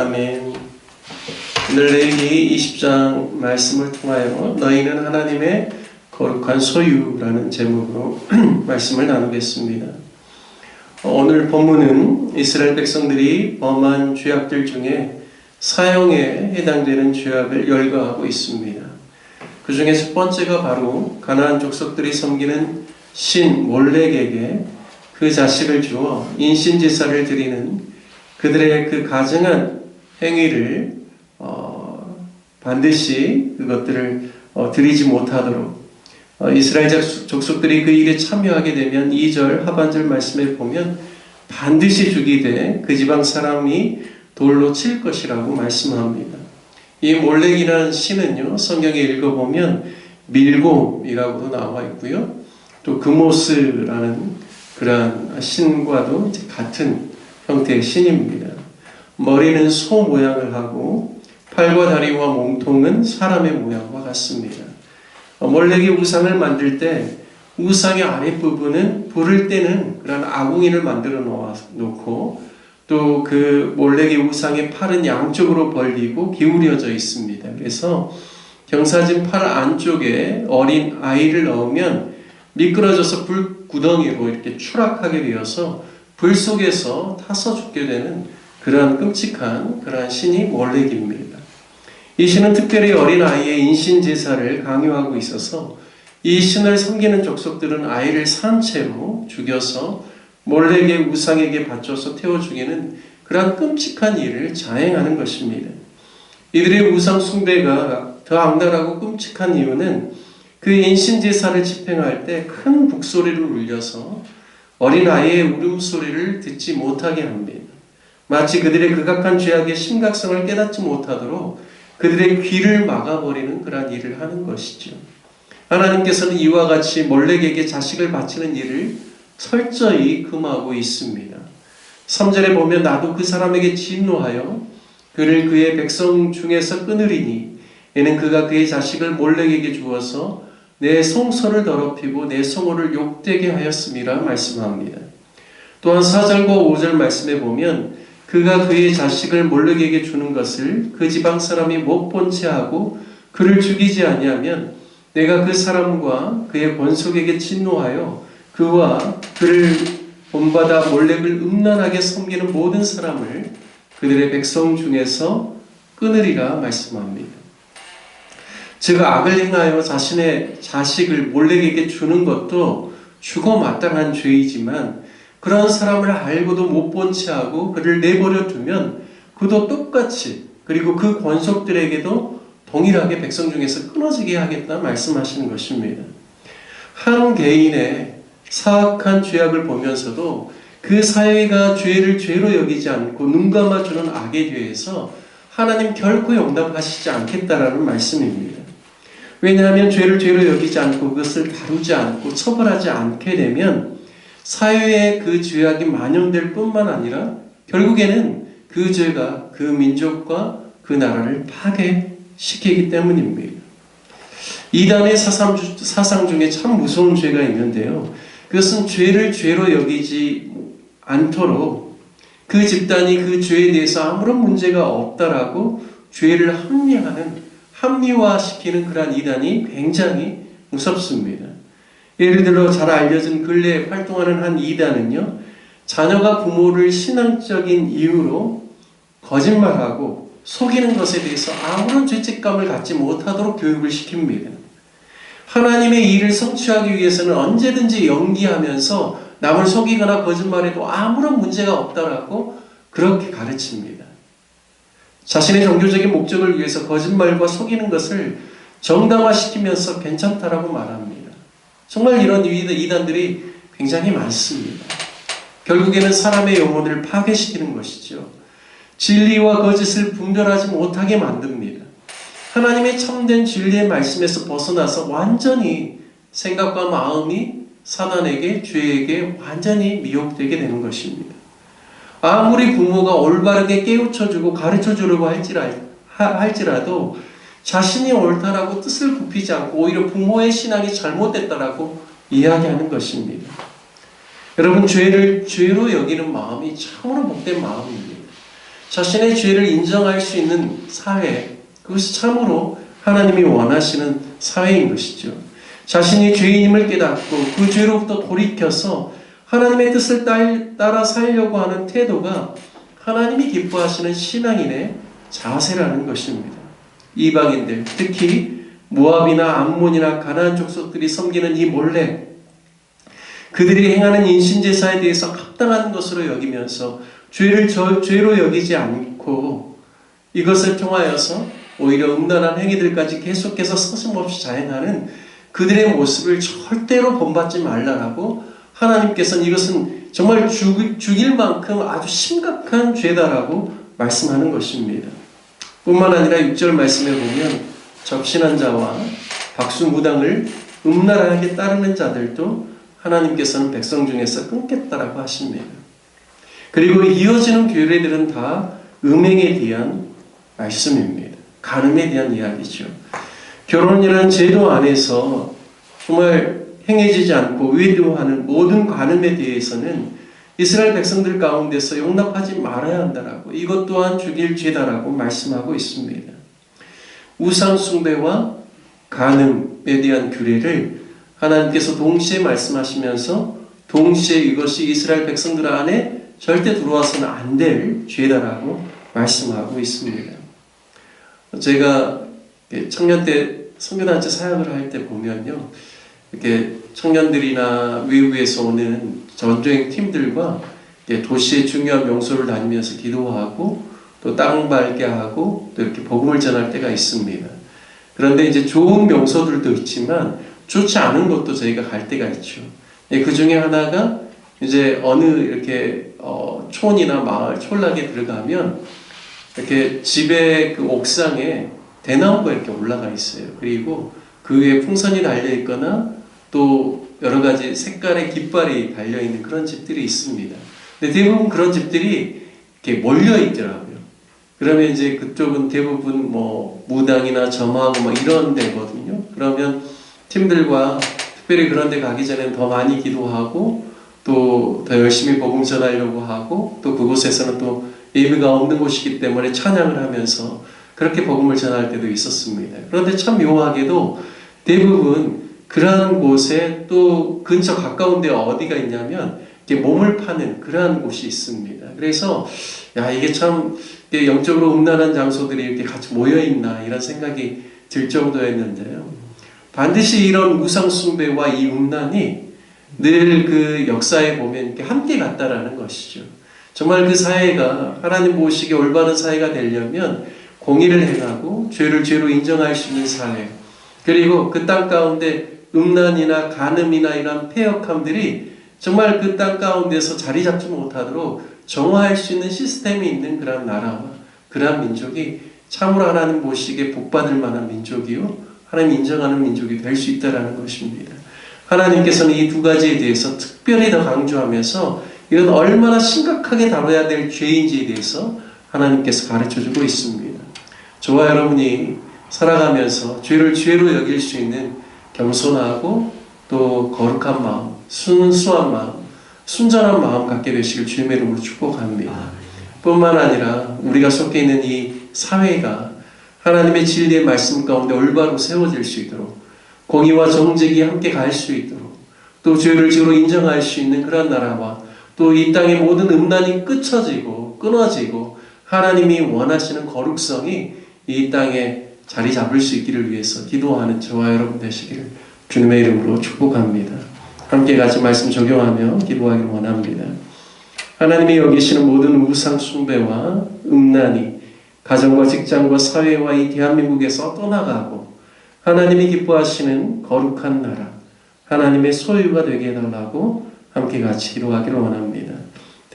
아멘. 오늘 레위기 20장 말씀을 통하여 너희는 하나님의 거룩한 소유라는 제목으로 말씀을 나누겠습니다. 오늘 본문은 이스라엘 백성들이 범한 죄악들 중에 사형에 해당되는 죄악을 열거하고 있습니다. 그 중에 첫 번째가 바로 가나안 족속들이 섬기는 신 몰렉에게 그 자식을 주어 인신제사를 드리는 그들의 그 가증한 행위를 반드시 그것들을 드리지 못하도록 이스라엘 족속들이 그 일에 참여하게 되면 2절 하반절 말씀에 보면 반드시 죽이되 그 지방 사람이 돌로 칠 것이라고 말씀합니다. 이 몰렉이라는 신은요, 성경에 읽어보면 밀곰이라고도 나와 있고요, 또 그모스라는 그러한 신과도 같은 형태의 신입니다. 머리는 소 모양을 하고 팔과 다리와 몸통은 사람의 모양과 같습니다. 몰렉이 우상을 만들 때 우상의 아랫부분은 불을 때는 그런 아궁이를 만들어 놓고 또 그 몰렉의 우상의 팔은 양쪽으로 벌리고 기울여져 있습니다. 그래서 경사진 팔 안쪽에 어린 아이를 넣으면 미끄러져서 불구덩이로 이렇게 추락하게 되어서 불 속에서 타서 죽게 되는 그러한 끔찍한 그러한 신이 몰렉입니다. 이 신은 특별히 어린 아이의 인신제사를 강요하고 있어서 이 신을 섬기는 족속들은 아이를 산채로 죽여서 몰렉의 우상에게 바쳐서 태워 죽이는 그러한 끔찍한 일을 자행하는 것입니다. 이들의 우상 숭배가 더 악랄하고 끔찍한 이유는 그 인신제사를 집행할 때 큰 북소리를 울려서 어린 아이의 울음소리를 듣지 못하게 합니다. 마치 그들의 극악한 죄악의 심각성을 깨닫지 못하도록 그들의 귀를 막아버리는 그런 일을 하는 것이죠. 하나님께서는 이와 같이 몰렉에게 자식을 바치는 일을 철저히 금하고 있습니다. 3절에 보면 나도 그 사람에게 진노하여 그를 그의 백성 중에서 끊으리니 이는 그가 그의 자식을 몰렉에게 주어서 내 성소를 더럽히고 내 성호를 욕되게 하였음이라 말씀합니다. 또한 4절과 5절 말씀에 보면 그가 그의 자식을 몰렉에게 주는 것을 그 지방 사람이 못 본 채 하고 그를 죽이지 아니하면 내가 그 사람과 그의 권속에게 진노하여 그와 그를 본받아 몰렉을 음란하게 섬기는 모든 사람을 그들의 백성 중에서 끊으리라 말씀합니다. 즉 악을 행하여 자신의 자식을 몰렉에게 주는 것도 죽어 마땅한 죄이지만 그런 사람을 알고도 못 본 채 하고 그를 내버려 두면 그도 똑같이 그리고 그 권속들에게도 동일하게 백성 중에서 끊어지게 하겠다 말씀하시는 것입니다. 한 개인의 사악한 죄악을 보면서도 그 사회가 죄를 죄로 여기지 않고 눈 감아주는 악에 대해서 하나님 결코 용납하시지 않겠다라는 말씀입니다. 왜냐하면 죄를 죄로 여기지 않고 그것을 다루지 않고 처벌하지 않게 되면 사회에 그 죄악이 만연될 뿐만 아니라 결국에는 그 죄가 그 민족과 그 나라를 파괴시키기 때문입니다. 이단의 사상 중에 참 무서운 죄가 있는데요. 그것은 죄를 죄로 여기지 않도록 그 집단이 그 죄에 대해서 아무런 문제가 없다라고 죄를 합리화시키는 그러한 이단이 굉장히 무섭습니다. 예를 들어 잘 알려진 근래에 활동하는 한 이단은요, 자녀가 부모를 신앙적인 이유로 거짓말하고 속이는 것에 대해서 아무런 죄책감을 갖지 못하도록 교육을 시킵니다. 하나님의 일을 성취하기 위해서는 언제든지 연기하면서 남을 속이거나 거짓말해도 아무런 문제가 없다라고 그렇게 가르칩니다. 자신의 종교적인 목적을 위해서 거짓말과 속이는 것을 정당화시키면서 괜찮다라고 말합니다. 정말 이런 이단들이 굉장히 많습니다. 결국에는 사람의 영혼을 파괴시키는 것이죠. 진리와 거짓을 분별하지 못하게 만듭니다. 하나님의 참된 진리의 말씀에서 벗어나서 완전히 생각과 마음이 사단에게, 죄에게 완전히 미혹되게 되는 것입니다. 아무리 부모가 올바르게 깨우쳐주고 가르쳐주려고 할지라도 자신이 옳다라고 뜻을 굽히지 않고 오히려 부모의 신앙이 잘못됐다라고 이야기하는 것입니다. 여러분, 죄를 죄로 여기는 마음이 참으로 복된 마음입니다. 자신의 죄를 인정할 수 있는 사회, 그것이 참으로 하나님이 원하시는 사회인 것이죠. 자신이 죄인임을 깨닫고 그 죄로부터 돌이켜서 하나님의 뜻을 따라 살려고 하는 태도가 하나님이 기뻐하시는 신앙인의 자세라는 것입니다. 이방인들, 특히 모압이나 암몬이나 가나안 족속들이 섬기는 이 몰래, 그들이 행하는 인신제사에 대해서 합당한 것으로 여기면서 죄를 죄로 여기지 않고 이것을 통하여서 오히려 음란한 행위들까지 계속해서 서슴없이 자행하는 그들의 모습을 절대로 본받지 말라라고 하나님께서는 이것은 정말 죽일 만큼 아주 심각한 죄다라고 말씀하는 것입니다. 뿐만 아니라 6절 말씀에 보면 적신한 자와 박수무당을 음란하게 따르는 자들도 하나님께서는 백성 중에서 끊겠다라고 하십니다. 그리고 이어지는 규례들은 다 음행에 대한 말씀입니다. 간음에 대한 이야기죠. 결혼이라는 제도 안에서 정말 행해지지 않고 외도하는 모든 간음에 대해서는 이스라엘 백성들 가운데서 용납하지 말아야 한다라고, 이것 또한 죽일 죄다라고 말씀하고 있습니다. 우상 숭배와 간음에 대한 규례를 하나님께서 동시에 말씀하시면서 동시에 이것이 이스라엘 백성들 안에 절대 들어와서는 안 될 죄다라고 말씀하고 있습니다. 제가 청년 때 선교단체 사역을 할 때 보면요, 이렇게 청년들이나 외국에서 오는 전도행 팀들과 도시의 중요한 명소를 다니면서 기도하고 또 땅 밟게 하고 또 이렇게 복음을 전할 때가 있습니다. 그런데 이제 좋은 명소들도 있지만 좋지 않은 곳도 저희가 갈 때가 있죠. 그 중에 하나가 이제 어느 이렇게 촌이나 마을 촌락에 들어가면 이렇게 집의 그 옥상에 대나무가 이렇게 올라가 있어요. 그리고 그 위에 풍선이 달려 있거나 또 여러 가지 색깔의 깃발이 달려 있는 그런 집들이 있습니다. 근데 대부분 그런 집들이 이렇게 몰려 있더라고요. 그러면 이제 그쪽은 대부분 뭐 무당이나 점하고 뭐 이런 데거든요. 그러면 팀들과 특별히 그런 데 가기 전에 더 많이 기도하고 또 더 열심히 복음 전하려고 하고 또 그곳에서는 또 예배가 없는 곳이기 때문에 찬양을 하면서 그렇게 복음을 전할 때도 있었습니다. 그런데 참 묘하게도 대부분 그러한 곳에 또 근처 가까운 데 어디가 있냐면 이렇게 몸을 파는 그러한 곳이 있습니다. 그래서 야, 이게 참 영적으로 음란한 장소들이 이렇게 같이 모여있나 이런 생각이 들 정도였는데요. 반드시 이런 우상숭배와 이 음란이 늘 그 역사에 보면 이렇게 함께 갔다라는 것이죠. 정말 그 사회가 하나님 보시기에 올바른 사회가 되려면 공의를 행하고 죄를 죄로 인정할 수 있는 사회, 그리고 그 땅 가운데 음란이나 간음이나 이런 패역함들이 정말 그 땅 가운데서 자리 잡지 못하도록 정화할 수 있는 시스템이 있는 그런 나라와 그런 민족이 참으로 하나님 보시기에 복받을 만한 민족이요, 하나님 인정하는 민족이 될 수 있다는 것입니다. 하나님께서는 이 두 가지에 대해서 특별히 더 강조하면서 이건 얼마나 심각하게 다뤄야 될 죄인지에 대해서 하나님께서 가르쳐주고 있습니다. 저와 여러분이 살아가면서 죄를 죄로 여길 수 있는 겸손하고 또 거룩한 마음, 순수한 마음, 순전한 마음 갖게 되시길 주님의 이름으로 축복합니다. 뿐만 아니라 우리가 속해 있는 이 사회가 하나님의 진리의 말씀 가운데 올바로 세워질 수 있도록, 공의와 정직이 함께 갈 수 있도록, 또 죄를 죄로 인정할 수 있는 그런 나라와 또 이 땅의 모든 음란이 끊어지고 하나님이 원하시는 거룩성이 이 땅에 자리 잡을 수 있기를 위해서 기도하는 저와 여러분 되시기를 주님의 이름으로 축복합니다. 함께 같이 말씀 적용하며 기도하기를 원합니다. 하나님이 여기시는 모든 우상 숭배와 음란이 가정과 직장과 사회와 이 대한민국에서 떠나가고 하나님이 기뻐하시는 거룩한 나라, 하나님의 소유가 되게 해달라고 함께 같이 기도하기를 원합니다.